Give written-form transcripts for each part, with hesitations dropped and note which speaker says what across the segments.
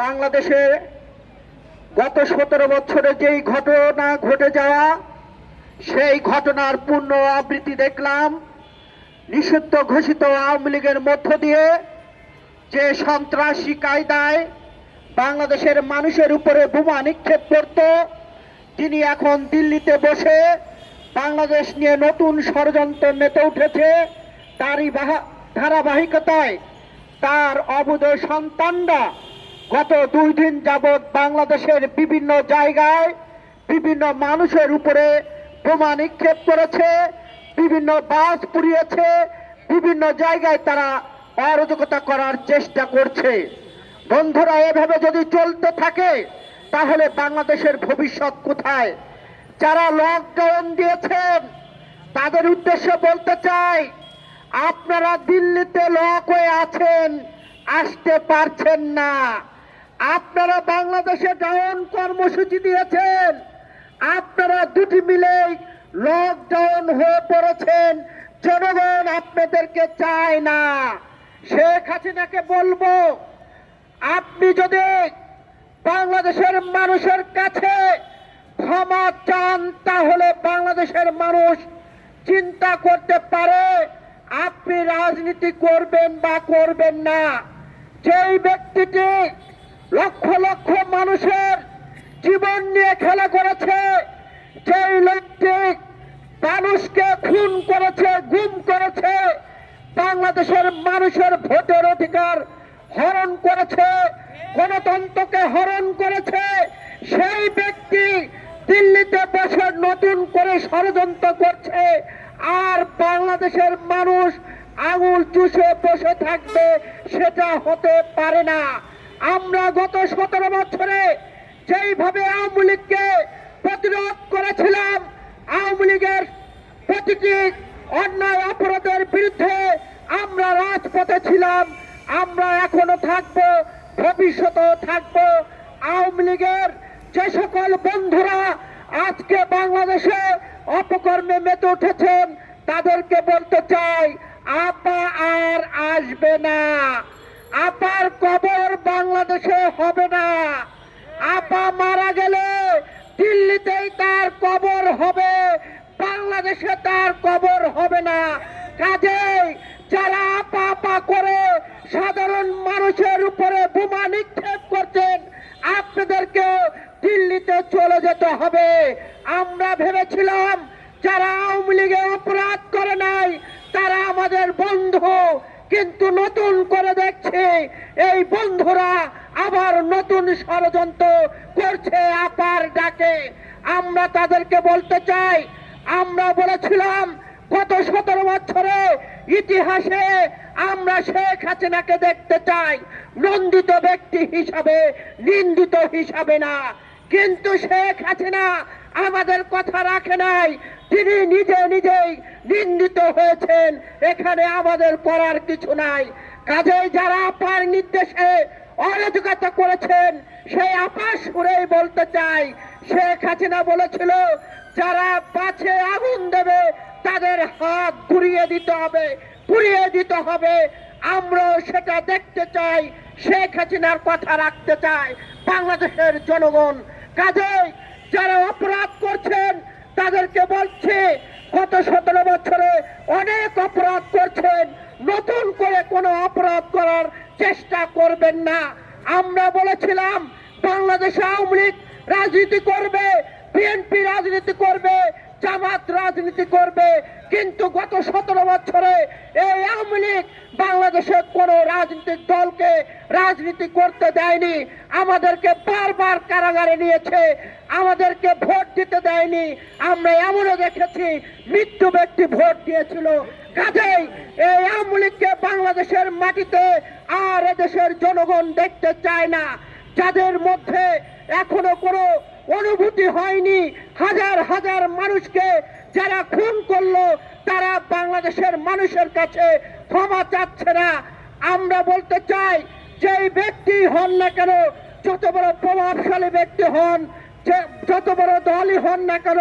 Speaker 1: বাংলাদেশে গত 17 বছরে যেই ঘটনা ঘটে যাওয়া সেই ঘটনার পূর্ণ আবৃত্তি দেখলাম। নিষিদ্ধ ঘোষিত আওয়ামী লীগের মধ্য দিয়ে যে সন্ত্রাসী কায়দায় বাংলাদেশের মানুষের উপরে বোমা নিক্ষেপ করত, তিনি এখন দিল্লিতে বসে বাংলাদেশ নিয়ে নতুন ষড়যন্ত্র মেতে উঠেছে। তারই ধারাবাহিকতায় তার অবৈধ সন্তানরা গত 2 দিন যাবৎ বাংলাদেশের বিভিন্ন জায়গায় বিভিন্ন মানুষের উপরে বোমা নিক্ষেপ করেছে, বিভিন্ন বাস পুড়িয়েছে, বিভিন্ন জায়গায় তারা অরাজকতা করার চেষ্টা করছে। বন্ধুরা, এভাবে যদি চলতে থাকে তাহলে বাংলাদেশের ভবিষ্যৎ কোথায়? যারা লকডাউন দিয়েছেন তাদের উদ্দেশ্যে বলতে চাই, আপনারা দিল্লিতে লক হয়ে আছেন, আসতে পারছেন না। আপনারা বাংলাদেশে ডাউন কর্মসূচি দিয়েছেন, আপনারা দুটি মিলেই লকডাউন হয়ে পড়েছেন। জনগণ আপনাদেরকে চায় না। শেখ হাসিনাকে বলবো, আপনি যদি বাংলাদেশের মানুষের কাছে ক্ষমা চান তাহলে বাংলাদেশের মানুষ চিন্তা করতে পারে আপনি রাজনীতি করবেন বা করবেন না। যেই ব্যক্তিটি লক্ষ লক্ষ মানুষের জীবন নিয়ে খেলা করেছে, যেই লোকটি মানুষকে খুন করেছে, গুম করেছে, বাংলাদেশের মানুষের ভোটের অধিকার হরণ করেছে, গণতন্ত্রকে হরণ করেছে, সেই ব্যক্তি দিল্লিতে বসে নতুন করে ষড়যন্ত্র করছে। আর বাংলাদেশের মানুষ আঙুল চুষে বসে থাকবে, সেটা হতে পারে না। আমরা গত 17 বছরে যেইভাবে আওয়ামী লীগকে প্রতিরোধ করেছিলাম, আওয়ামী লীগের প্রতিটি অন্যায় অপরাধের বিরুদ্ধে আমরা রাজপথে ছিলাম, আমরা এখনো থাকবো, ভবিষ্যতেও থাকবো। আওয়ামী লীগের যে সকল বন্ধুরা আজকে বাংলাদেশে অপকর্মে মেতে উঠেছেন তাদেরকে বলতে চাই, আপা আর আসবে না। আপার কবর বাংলাদেশে হবে না। আপা মারা গেলে দিল্লিতেই তার কবর হবে, বাংলাদেশে তার কবর হবে না। কাজেই যারা আপা আপা করে সাধারণ মানুষের উপরে বোমা নিক্ষেপ করছেন, আপনাদেরকে দিল্লিতে চলে যেতে হবে। আমরা ভেবেছিলাম যারা আওয়ামী লীগে অপরাধ করে নাই তারা আমাদের বন্ধু, কিন্তু নতুন করে দেখছি এই বন্ধুরা আবার নতুন ষড়যন্ত্র করছে আপার ডাকে। আমরা তাদেরকে বলতে চাই, আমরা বলেছিলাম গত 17 বছরে ইতিহাসে আমরা শেখ হাসিনাকে দেখতে চাই নন্দিত ব্যক্তি হিসাবে, নিন্দিত হিসাবে না। কিন্তু শেখ হাসিনা আমাদের কথা রাখে নাই, তিনি নিজে নিজেই নিন্দিত হয়েছেন। এখানে আমাদের করার কিছু নাই। কাজেই যারা আপার নির্দেশে অরাজকতা করেছেন সেই আপা সুরেই বলতে চাই, শেখ হাসিনা বলেছিল যারা পাছে আগুন দেবে তাদের হাত ঘুরিয়ে দিতে হবে, পুড়িয়ে দিতে হবে। আমরাও সেটা দেখতে চাই, শেখ হাসিনার কথা রাখতে চাই বাংলাদেশের জনগণ। কাজেই যারা অপরাধ করছেন তাদেরকে বলছে, গত 17 বছরে অনেক অপরাধ করছেন, নতুন করে কোনো অপরাধ করার চেষ্টা করবেন না। আমরা বলেছিলাম বাংলাদেশে আওয়ামী লীগ রাজনীতি করবে, বিএনপি রাজনীতি করবে, জামাত রাজনীতি করবে, কিন্তু গত 17 বছরে এই আওয়ামী লীগ বাংলাদেশের কোন রাজনৈতিক দলকে রাজনীতি করতে দেয়নি। আমাদেরকে বারবার কারাগারে নিয়েছে, আমাদেরকে ভোট দিতে দেয়নি। আমরা এমনও দেখেছি মৃত্যু ব্যক্তি ভোট দিয়েছিল। কাজেই এই আওয়ামী লীগকে বাংলাদেশের মাটিতে আর এদেশের জনগণ দেখতে চায় না। যাদের মধ্যে এখনো কোনো অনুভূতি হয়নি, হাজার হাজার মানুষকে যারা খুন করলো তারা বাংলাদেশের মানুষের কাছে ক্ষমা চাচ্ছে না। আমরা বলতে চাই, যেই ব্যক্তি হন না কেন, যত বড় প্রভাবশালী ব্যক্তি হন, যত বড় দলই হন না কেন,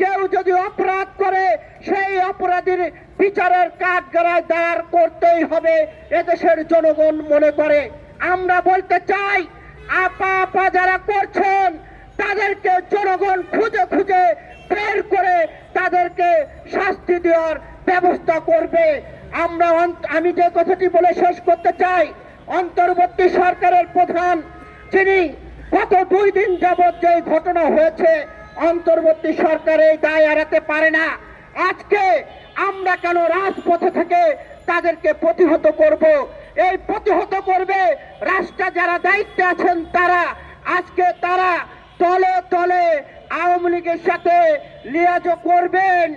Speaker 1: কেউ যদি অপরাধ করে সেই অপরাধীর বিচারের কাঠগড়ায় দাঁড় করতেই হবে এদেশের জনগণ মনে করে। আমরা বলতে চাই, আপা যারা করছেন তাদেরকে জনগণ খুঁজে খুঁজে বের করে তাদেরকে শাস্তি দেওয়ার ব্যবস্থা করবে। আমি যে কথাটি বলে শেষ করতে চাই, অন্তর্বর্তী সরকারের প্রধান যিনি গত 2 দিন যাবৎ যে ঘটনা হয়েছে, অন্তর্বর্তী সরকার এই দায় এড়াতে পারে না। আজকে আমরা কেন রাজপথে থেকে তাদেরকে প্রতিহত করব? এই প্রতিহত করবে রাষ্ট্রে যারা দায়িত্বে আছেন তারা। আজকে তারা তলে তলে আওয়ামী লীগের সাথে লিয়াজো করবেন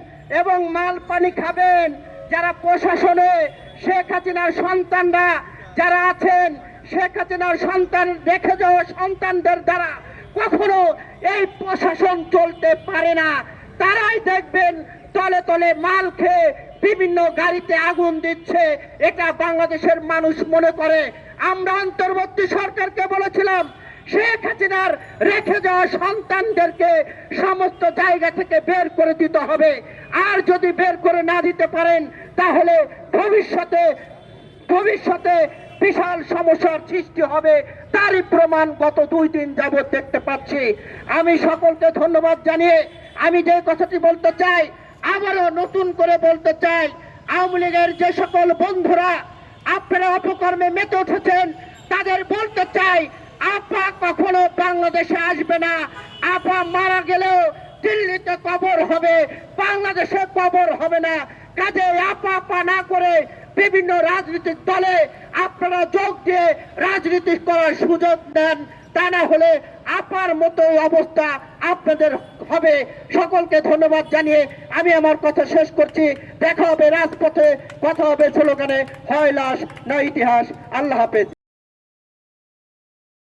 Speaker 1: এবং মাল পানি খাবেন। যারা প্রশাসনে শেখ হাসিনার সন্তানরা যারা আছেন, শেখ হাসিনার সন্তান রেখে যাওয়া সন্তানদের দ্বারা কখনো এই প্রশাসন চলতে পারে না। তারাই দেখবেন তলে তলে মাল খেয়ে বিভিন্ন গাড়িতে আগুন দিচ্ছে। এটা বাংলাদেশের মানুষ মনে করে। আমরা অন্তর্বর্তী সরকারকে বলেছিলাম শেখ হাসিনার রেখে যাওয়া সন্তানদেরকে সমস্ত জায়গা থেকে বের করে দিতে হবে। আর যদি বের করে না দিতে পারেন তাহলে ভবিষ্যতে বিশাল সমস্যার সৃষ্টি হবে। তারই প্রমাণ গত 2 দিন যাবৎ দেখতে পাচ্ছি। আমি সকলকে ধন্যবাদ জানিয়ে আমি যে কথাটি বলতে চাই, আবারও নতুন করে বলতে চাই, আওয়ামী লীগের যে সকল বন্ধুরা আপনারা অপকর্মে মেতে উঠেছেন তাদের বলতে চাই, আপা কখনো বাংলাদেশে আসবে না। আপা মারা গেলেও দিল্লিতে কবর হবে, বাংলাদেশে কবর হবে না। কাজে আপা না করে বিভিন্ন রাজনৈতিক দলে আপনারা যোগ দিয়ে রাজনীতি করার সুযোগ দেন, তা না হলে আপার মতো অবস্থা আপনাদের হবে। সকলকে ধন্যবাদ জানিয়ে আমি আমার কথা শেষ করছি। দেখা হবে রাজপথে, কথা হবে স্লোগানে, হয় লাশ না ইতিহাস। আল্লাহ হাফেজ।